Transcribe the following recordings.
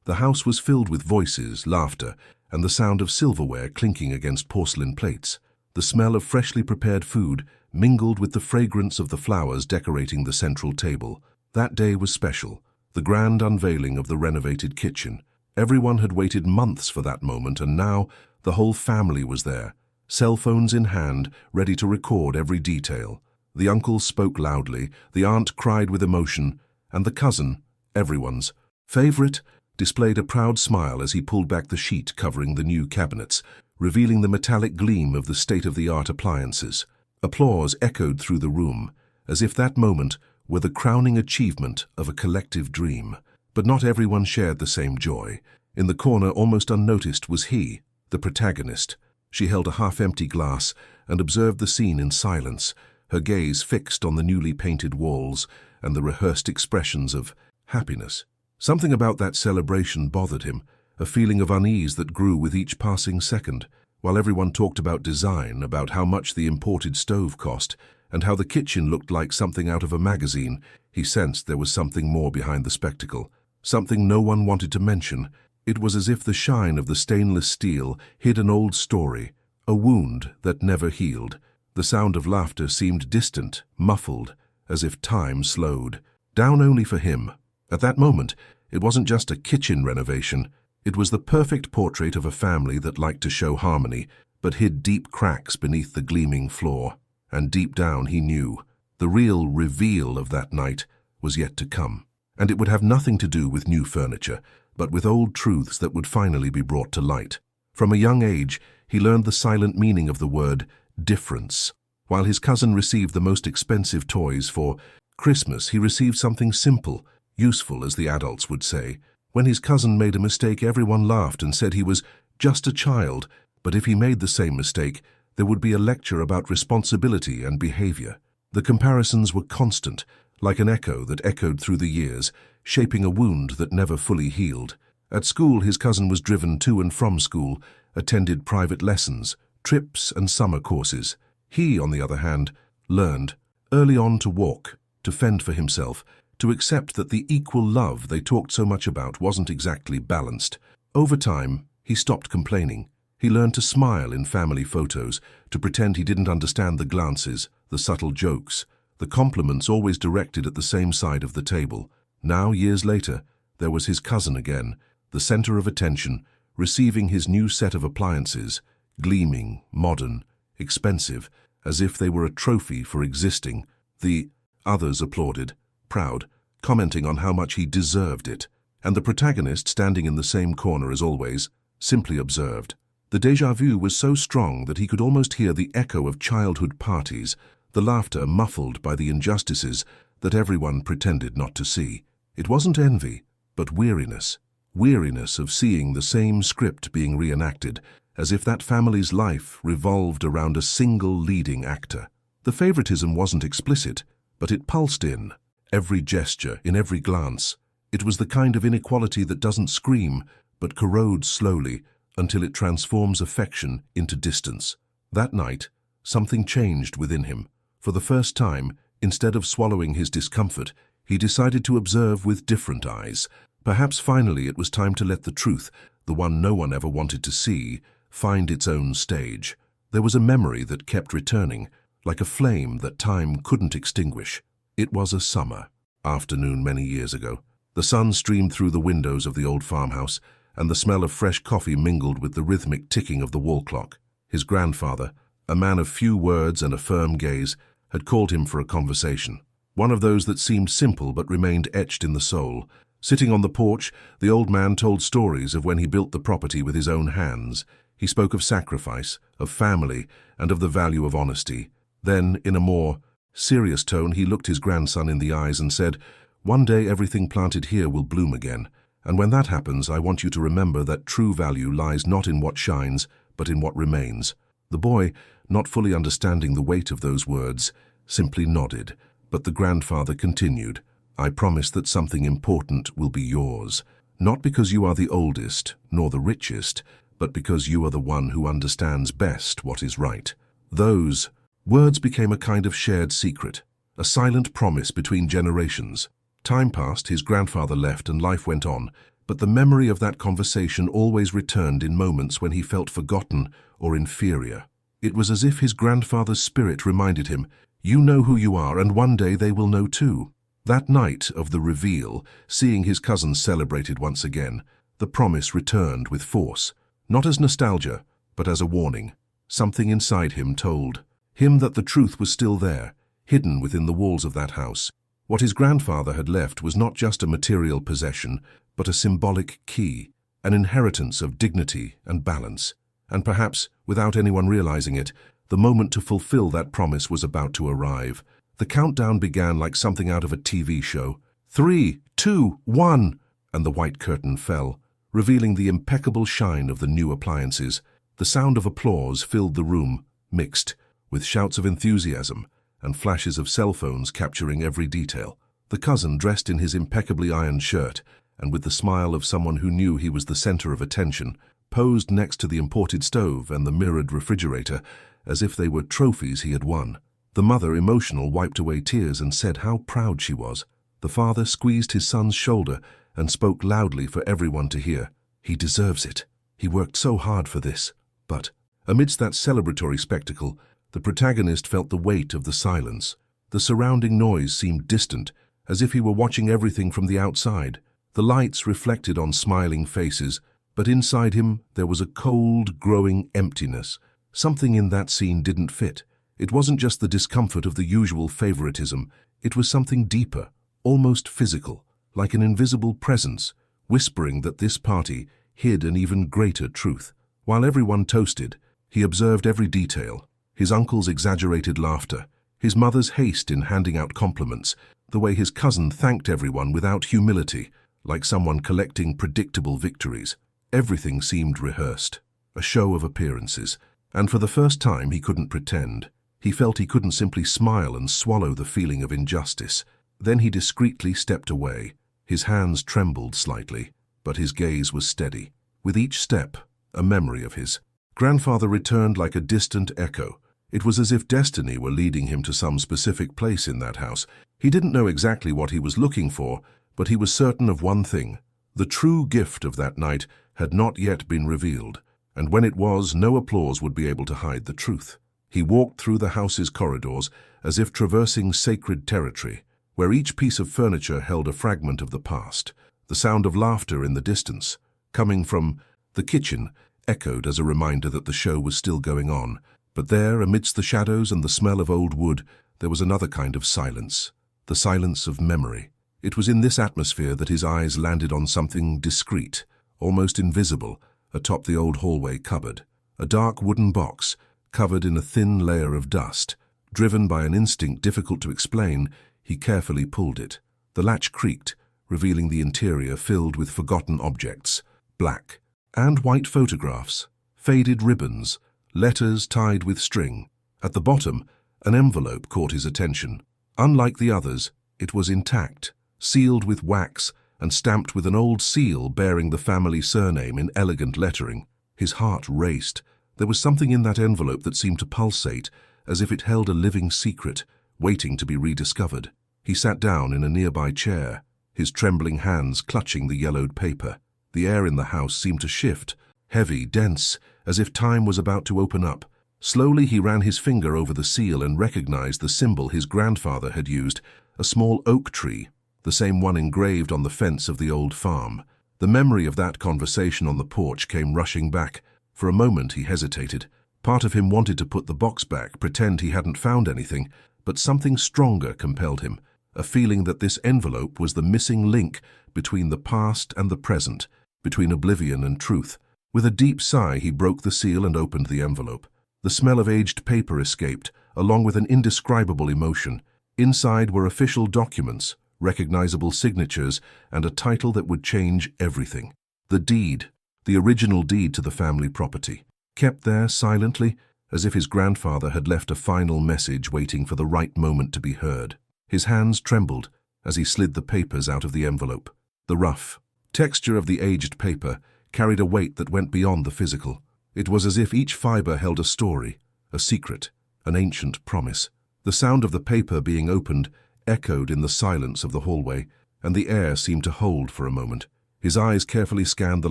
The house was filled with voices, laughter, and the sound of silverware clinking against porcelain plates. The smell of freshly prepared food mingled with the fragrance of the flowers decorating the central table. That day was special, the grand unveiling of the renovated kitchen. Everyone had waited months for that moment, and now the whole family was there, cell phones in hand, ready to record every detail. The uncle spoke loudly, the aunt cried with emotion, and the cousin, everyone's favorite, displayed a proud smile as he pulled back the sheet covering the new cabinets, revealing the metallic gleam of the state-of-the-art appliances. Applause echoed through the room, as if that moment were the crowning achievement of a collective dream. But not everyone shared the same joy. In the corner, almost unnoticed, was he, the protagonist. She held a half-empty glass and observed the scene in silence, her gaze fixed on the newly painted walls and the rehearsed expressions of happiness. Something about that celebration bothered him, a feeling of unease that grew with each passing second. While everyone talked about design, about how much the imported stove cost, and how the kitchen looked like something out of a magazine, he sensed there was something more behind the spectacle, something no one wanted to mention. It was as if the shine of the stainless steel hid an old story, a wound that never healed. The sound of laughter seemed distant, muffled, as if time slowed down only for him. At that moment, it wasn't just a kitchen renovation. It was the perfect portrait of a family that liked to show harmony, but hid deep cracks beneath the gleaming floor. And deep down he knew, the real reveal of that night was yet to come. And it would have nothing to do with new furniture, but with old truths that would finally be brought to light. From a young age, he learned the silent meaning of the word difference. While his cousin received the most expensive toys for Christmas, he received something simple, useful, as the adults would say. When his cousin made a mistake, everyone laughed and said he was just a child, but if he made the same mistake, there would be a lecture about responsibility and behavior. The comparisons were constant, like an echo that echoed through the years, shaping a wound that never fully healed. At school, his cousin was driven to and from school, attended private lessons, trips and summer courses. He, on the other hand, learned early on to walk, to fend for himself, to accept that the equal love they talked so much about wasn't exactly balanced. Over time, he stopped complaining. He learned to smile in family photos, to pretend he didn't understand the glances, the subtle jokes, the compliments always directed at the same side of the table. Now, years later, there was his cousin again, the center of attention, receiving his new set of appliances, gleaming, modern, expensive, as if they were a trophy for existing. The others applauded, proud, commenting on how much he deserved it. And the protagonist, standing in the same corner as always, simply observed. The déjà vu was so strong that he could almost hear the echo of childhood parties, the laughter muffled by the injustices that everyone pretended not to see. It wasn't envy, but weariness. Weariness of seeing the same script being reenacted, as if that family's life revolved around a single leading actor. The favoritism wasn't explicit, but it pulsed in every gesture, in every glance. It was the kind of inequality that doesn't scream, but corrodes slowly until it transforms affection into distance. That night, something changed within him. For the first time, instead of swallowing his discomfort, he decided to observe with different eyes. Perhaps finally it was time to let the truth, the one no one ever wanted to see, find its own stage. There was a memory that kept returning, like a flame that time couldn't extinguish. It was a summer afternoon many years ago. The sun streamed through the windows of the old farmhouse, and the smell of fresh coffee mingled with the rhythmic ticking of the wall clock. His grandfather, a man of few words and a firm gaze, had called him for a conversation, one of those that seemed simple but remained etched in the soul. Sitting on the porch, the old man told stories of when he built the property with his own hands. He spoke of sacrifice, of family, and of the value of honesty. Then, in a more serious tone, he looked his grandson in the eyes and said, "One day everything planted here will bloom again. And when that happens, I want you to remember that true value lies not in what shines, but in what remains." The boy, not fully understanding the weight of those words, simply nodded, but the grandfather continued, "I promise that something important will be yours, not because you are the oldest, nor the richest, but because you are the one who understands best what is right." Those words became a kind of shared secret, a silent promise between generations. Time passed, his grandfather left, and life went on, but the memory of that conversation always returned in moments when he felt forgotten or inferior. It was as if his grandfather's spirit reminded him, "You know who you are, and one day they will know too." That night of the reveal, seeing his cousins celebrated once again, the promise returned with force, not as nostalgia, but as a warning. Something inside him told him that the truth was still there, hidden within the walls of that house. What his grandfather had left was not just a material possession, but a symbolic key, an inheritance of dignity and balance. And perhaps, without anyone realizing it, the moment to fulfill that promise was about to arrive. The countdown began like something out of a TV show. 3, 2, 1, and the white curtain fell, revealing the impeccable shine of the new appliances. The sound of applause filled the room, mixed with shouts of enthusiasm and flashes of cell phones capturing every detail. The cousin, dressed in his impeccably ironed shirt and with the smile of someone who knew he was the center of attention, posed next to the imported stove and the mirrored refrigerator as if they were trophies he had won. The mother, emotional, wiped away tears and said how proud she was. The father squeezed his son's shoulder and spoke loudly for everyone to hear. "He deserves it. He worked so hard for this." But amidst that celebratory spectacle, the protagonist felt the weight of the silence. The surrounding noise seemed distant, as if he were watching everything from the outside. The lights reflected on smiling faces, but inside him there was a cold, growing emptiness. Something in that scene didn't fit. It wasn't just the discomfort of the usual favoritism. It was something deeper, almost physical, like an invisible presence, whispering that this party hid an even greater truth. While everyone toasted, he observed every detail: his uncle's exaggerated laughter, his mother's haste in handing out compliments, the way his cousin thanked everyone without humility, like someone collecting predictable victories. Everything seemed rehearsed, a show of appearances, and for the first time he couldn't pretend. He felt he couldn't simply smile and swallow the feeling of injustice. Then he discreetly stepped away. His hands trembled slightly, but his gaze was steady. With each step, a memory of his grandfather returned like a distant echo. It was as if destiny were leading him to some specific place in that house. He didn't know exactly what he was looking for, but he was certain of one thing: the true gift of that night had not yet been revealed, and when it was, no applause would be able to hide the truth. He walked through the house's corridors as if traversing sacred territory, where each piece of furniture held a fragment of the past. The sound of laughter in the distance, coming from the kitchen, echoed as a reminder that the show was still going on. But there, amidst the shadows and the smell of old wood, there was another kind of silence, the silence of memory. It was in this atmosphere that his eyes landed on something discreet, almost invisible, atop the old hallway cupboard. A dark wooden box, covered in a thin layer of dust. Driven by an instinct difficult to explain, he carefully pulled it. The latch creaked, revealing the interior filled with forgotten objects, black and white photographs, faded ribbons, letters tied with string. At the bottom, an envelope caught his attention. Unlike the others, it was intact, sealed with wax and stamped with an old seal bearing the family surname in elegant lettering. His heart raced. There was something in that envelope that seemed to pulsate, as if it held a living secret, waiting to be rediscovered. He sat down in a nearby chair, his trembling hands clutching the yellowed paper. The air in the house seemed to shift, heavy, dense, as if time was about to open up. Slowly he ran his finger over the seal and recognized the symbol his grandfather had used, a small oak tree, the same one engraved on the fence of the old farm. The memory of that conversation on the porch came rushing back. For a moment he hesitated. Part of him wanted to put the box back, pretend he hadn't found anything, but something stronger compelled him, a feeling that this envelope was the missing link between the past and the present, between oblivion and truth. With a deep sigh, he broke the seal and opened the envelope. The smell of aged paper escaped, along with an indescribable emotion. Inside were official documents, recognizable signatures, and a title that would change everything. The deed. The original deed to the family property, kept there silently, as if his grandfather had left a final message waiting for the right moment to be heard. His hands trembled as he slid the papers out of the envelope. The rough texture of the aged paper carried a weight that went beyond the physical. It was as if each fiber held a story, a secret, an ancient promise. The sound of the paper being opened echoed in the silence of the hallway, and the air seemed to hold for a moment. His eyes carefully scanned the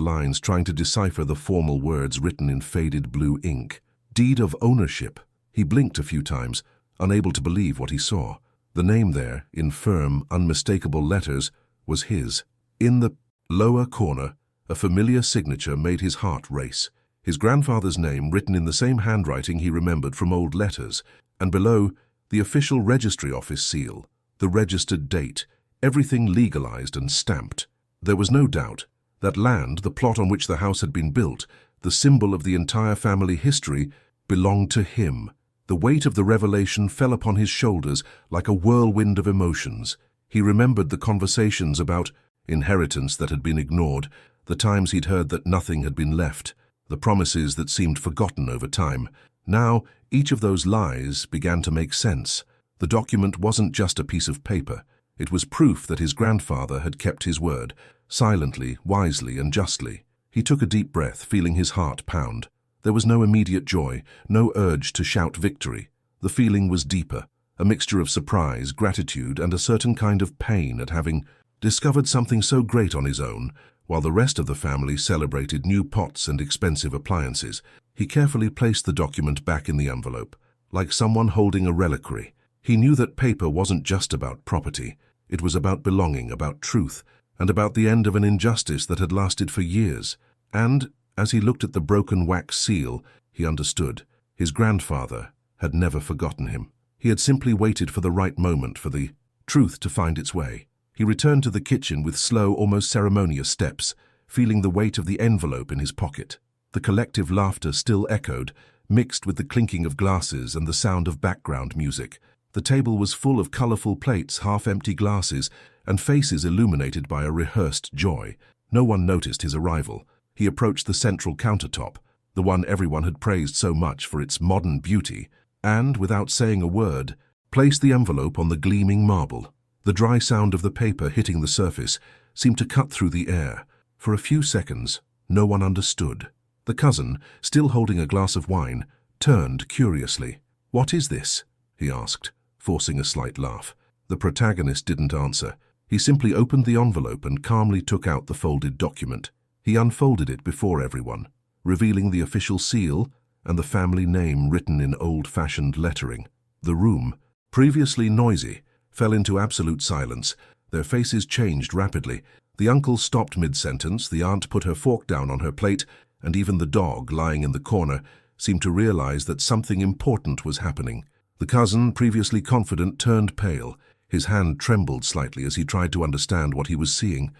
lines, trying to decipher the formal words written in faded blue ink. Deed of ownership. He blinked a few times, unable to believe what he saw. The name there, in firm, unmistakable letters, was his. In the lower corner, a familiar signature made his heart race. His grandfather's name written in the same handwriting he remembered from old letters, and below, the official registry office seal, the registered date, everything legalized and stamped. There was no doubt that land, the plot on which the house had been built, the symbol of the entire family history, belonged to him. The weight of the revelation fell upon his shoulders like a whirlwind of emotions. He remembered the conversations about inheritance that had been ignored, the times he'd heard that nothing had been left, the promises that seemed forgotten over time. Now, each of those lies began to make sense. The document wasn't just a piece of paper. It was proof that his grandfather had kept his word, silently, wisely, and justly. He took a deep breath, feeling his heart pound. There was no immediate joy, no urge to shout victory. The feeling was deeper, a mixture of surprise, gratitude, and a certain kind of pain at having discovered something so great on his own, while the rest of the family celebrated new pots and expensive appliances. He carefully placed the document back in the envelope, like someone holding a reliquary. He knew that paper wasn't just about property. It was about belonging, about truth, and about the end of an injustice that had lasted for years. And, as he looked at the broken wax seal, he understood. His grandfather had never forgotten him. He had simply waited for the right moment for the truth to find its way. He returned to the kitchen with slow, almost ceremonious steps, feeling the weight of the envelope in his pocket. The collective laughter still echoed, mixed with the clinking of glasses and the sound of background music. The table was full of colorful plates, half-empty glasses, and faces illuminated by a rehearsed joy. No one noticed his arrival. He approached the central countertop, the one everyone had praised so much for its modern beauty, and, without saying a word, placed the envelope on the gleaming marble. The dry sound of the paper hitting the surface seemed to cut through the air. For a few seconds, no one understood. The cousin, still holding a glass of wine, turned curiously. "What is this?" he asked, forcing a slight laugh. The protagonist didn't answer. He simply opened the envelope and calmly took out the folded document. He unfolded it before everyone, revealing the official seal and the family name written in old-fashioned lettering. The room, previously noisy, fell into absolute silence. Their faces changed rapidly. The uncle stopped mid-sentence, the aunt put her fork down on her plate, and even the dog, lying in the corner, seemed to realize that something important was happening. The cousin, previously confident, turned pale. His hand trembled slightly as he tried to understand what he was seeing.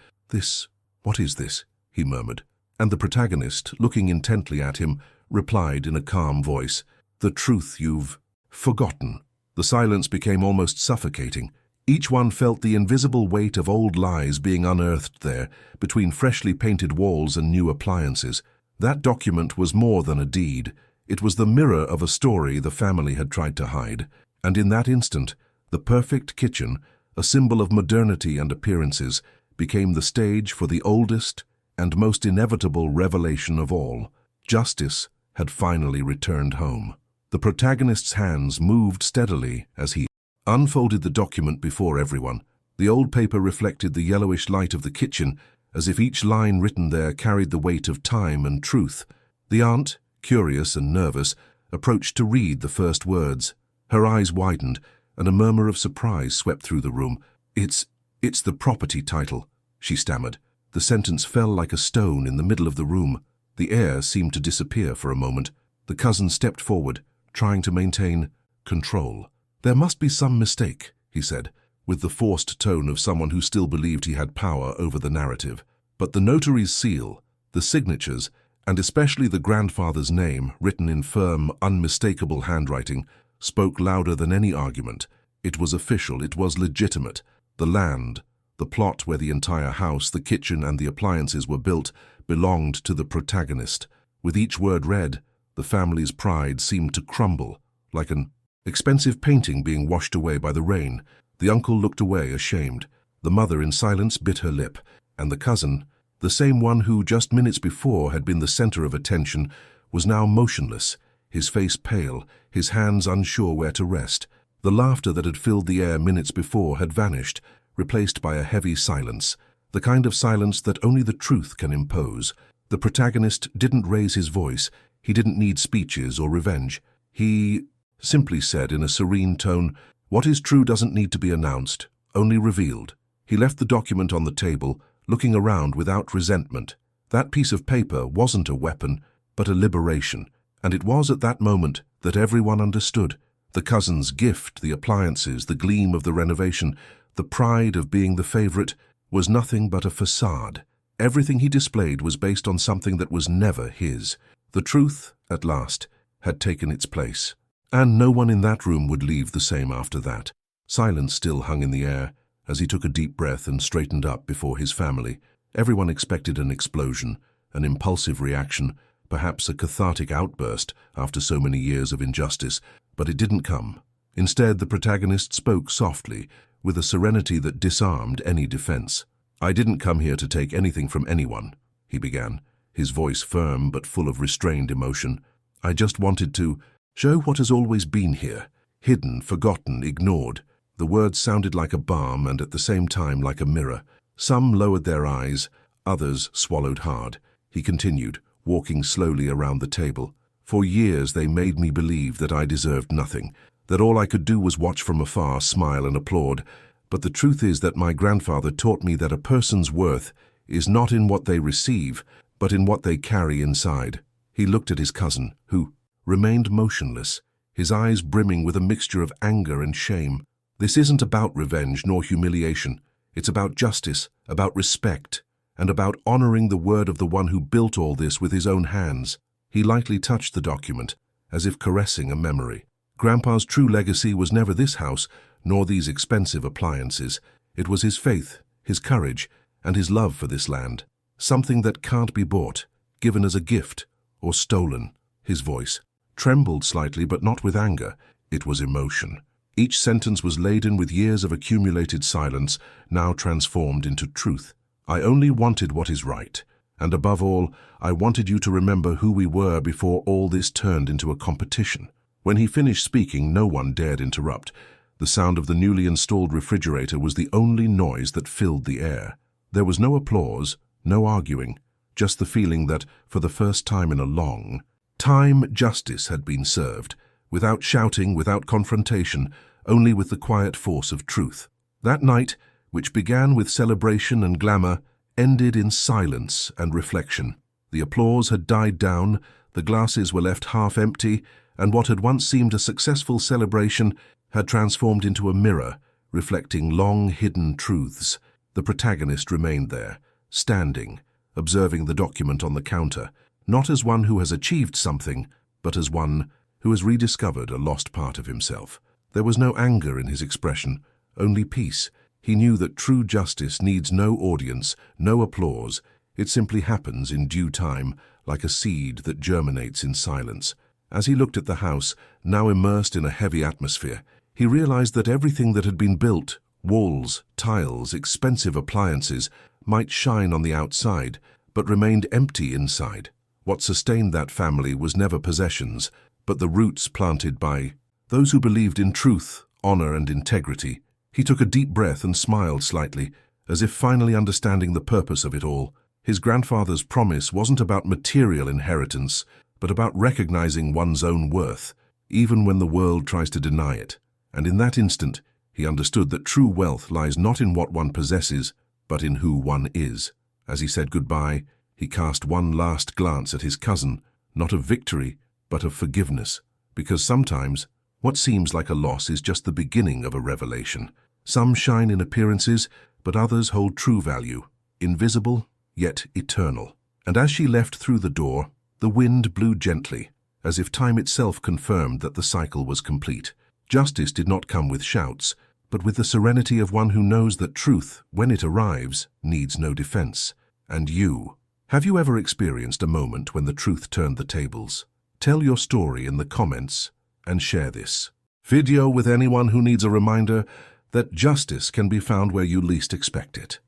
What is this?" he murmured. And the protagonist, looking intently at him, replied in a calm voice, "The truth you've forgotten." The silence became almost suffocating. Each one felt the invisible weight of old lies being unearthed there, between freshly painted walls and new appliances. That document was more than a deed. It was the mirror of a story the family had tried to hide. And in that instant, the perfect kitchen, a symbol of modernity and appearances, became the stage for the oldest and most inevitable revelation of all. Justice had finally returned home. The protagonist's hands moved steadily as he unfolded the document before everyone. The old paper reflected the yellowish light of the kitchen, as if each line written there carried the weight of time and truth. The aunt, curious and nervous, approached to read the first words. Her eyes widened, and a murmur of surprise swept through the room. It's the property title," she stammered. The sentence fell like a stone in the middle of the room. The air seemed to disappear for a moment. The cousin stepped forward, trying to maintain control. "There must be some mistake," he said, with the forced tone of someone who still believed he had power over the narrative. But the notary's seal, the signatures, and especially the grandfather's name, written in firm, unmistakable handwriting, spoke louder than any argument. It was official, it was legitimate. The land, the plot where the entire house, the kitchen, and the appliances were built, belonged to the protagonist. With each word read, the family's pride seemed to crumble, like an expensive painting being washed away by the rain. The uncle looked away, ashamed. The mother, in silence, bit her lip, and the cousin, the same one who just minutes before had been the center of attention, was now motionless, his face pale, his hands unsure where to rest. The laughter that had filled the air minutes before had vanished, replaced by a heavy silence. the kind of silence that only the truth can impose. The protagonist didn't raise his voice. He didn't need speeches or revenge. He simply said in a serene tone, "What is true doesn't need to be announced, only revealed." He left the document on the table, looking around without resentment. That piece of paper wasn't a weapon, but a liberation, and it was at that moment that everyone understood. The cousin's gift, the appliances, the gleam of the renovation, the pride of being the favorite, was nothing but a facade. Everything he displayed was based on something that was never his. The truth, at last, had taken its place. And no one in that room would leave the same after that. Silence still hung in the air as he took a deep breath and straightened up before his family. Everyone expected an explosion, an impulsive reaction, perhaps a cathartic outburst after so many years of injustice, but it didn't come. Instead, the protagonist spoke softly, with a serenity that disarmed any defense. "I didn't come here to take anything from anyone," he began, his voice firm but full of restrained emotion. "I just wanted to show what has always been here, hidden, forgotten, ignored." The words sounded like a balm and at the same time like a mirror. Some lowered their eyes, others swallowed hard. He continued, walking slowly around the table. "For years they made me believe that I deserved nothing, that all I could do was watch from afar, smile and applaud. But the truth is that my grandfather taught me that a person's worth is not in what they receive, but in what they carry inside." He looked at his cousin, who remained motionless, his eyes brimming with a mixture of anger and shame. "This isn't about revenge nor humiliation. It's about justice, about respect, and about honoring the word of the one who built all this with his own hands." He lightly touched the document, as if caressing a memory. Grandpa's true legacy was never this house, nor these expensive appliances. It was his faith, his courage, and his love for this land. Something that can't be bought, given as a gift, or stolen. His voice trembled slightly, but not with anger. It was emotion. Each sentence was laden with years of accumulated silence, now transformed into truth. "I only wanted what is right. And above all, I wanted you to remember who we were before all this turned into a competition." When he finished speaking, no one dared interrupt. The sound of the newly installed refrigerator was the only noise that filled the air. There was no applause, no arguing, just the feeling that, for the first time in a long time, justice had been served, without shouting, without confrontation, only with the quiet force of truth. That night, which began with celebration and glamour, ended in silence and reflection. The applause had died down, the glasses were left half empty, and what had once seemed a successful celebration had transformed into a mirror, reflecting long-hidden truths. The protagonist remained there, standing, observing the document on the counter, not as one who has achieved something, but as one who has rediscovered a lost part of himself. There was no anger in his expression, only peace. He knew that true justice needs no audience, no applause. It simply happens in due time, like a seed that germinates in silence. As he looked at the house, now immersed in a heavy atmosphere, he realized that everything that had been built, walls, tiles, expensive appliances, might shine on the outside, but remained empty inside. What sustained that family was never possessions, but the roots planted by those who believed in truth, honor, and integrity. He took a deep breath and smiled slightly, as if finally understanding the purpose of it all. His grandfather's promise wasn't about material inheritance, but about recognizing one's own worth, even when the world tries to deny it. And in that instant, he understood that true wealth lies not in what one possesses, but in who one is. As he said goodbye, he cast one last glance at his cousin, not of victory, but of forgiveness, because sometimes what seems like a loss is just the beginning of a revelation. Some shine in appearances, but others hold true value, invisible, yet eternal. And as she left through the door, the wind blew gently, as if time itself confirmed that the cycle was complete. Justice did not come with shouts, but with the serenity of one who knows that truth, when it arrives, needs no defense. And you, have you ever experienced a moment when the truth turned the tables? Tell your story in the comments and share this video with anyone who needs a reminder that justice can be found where you least expect it.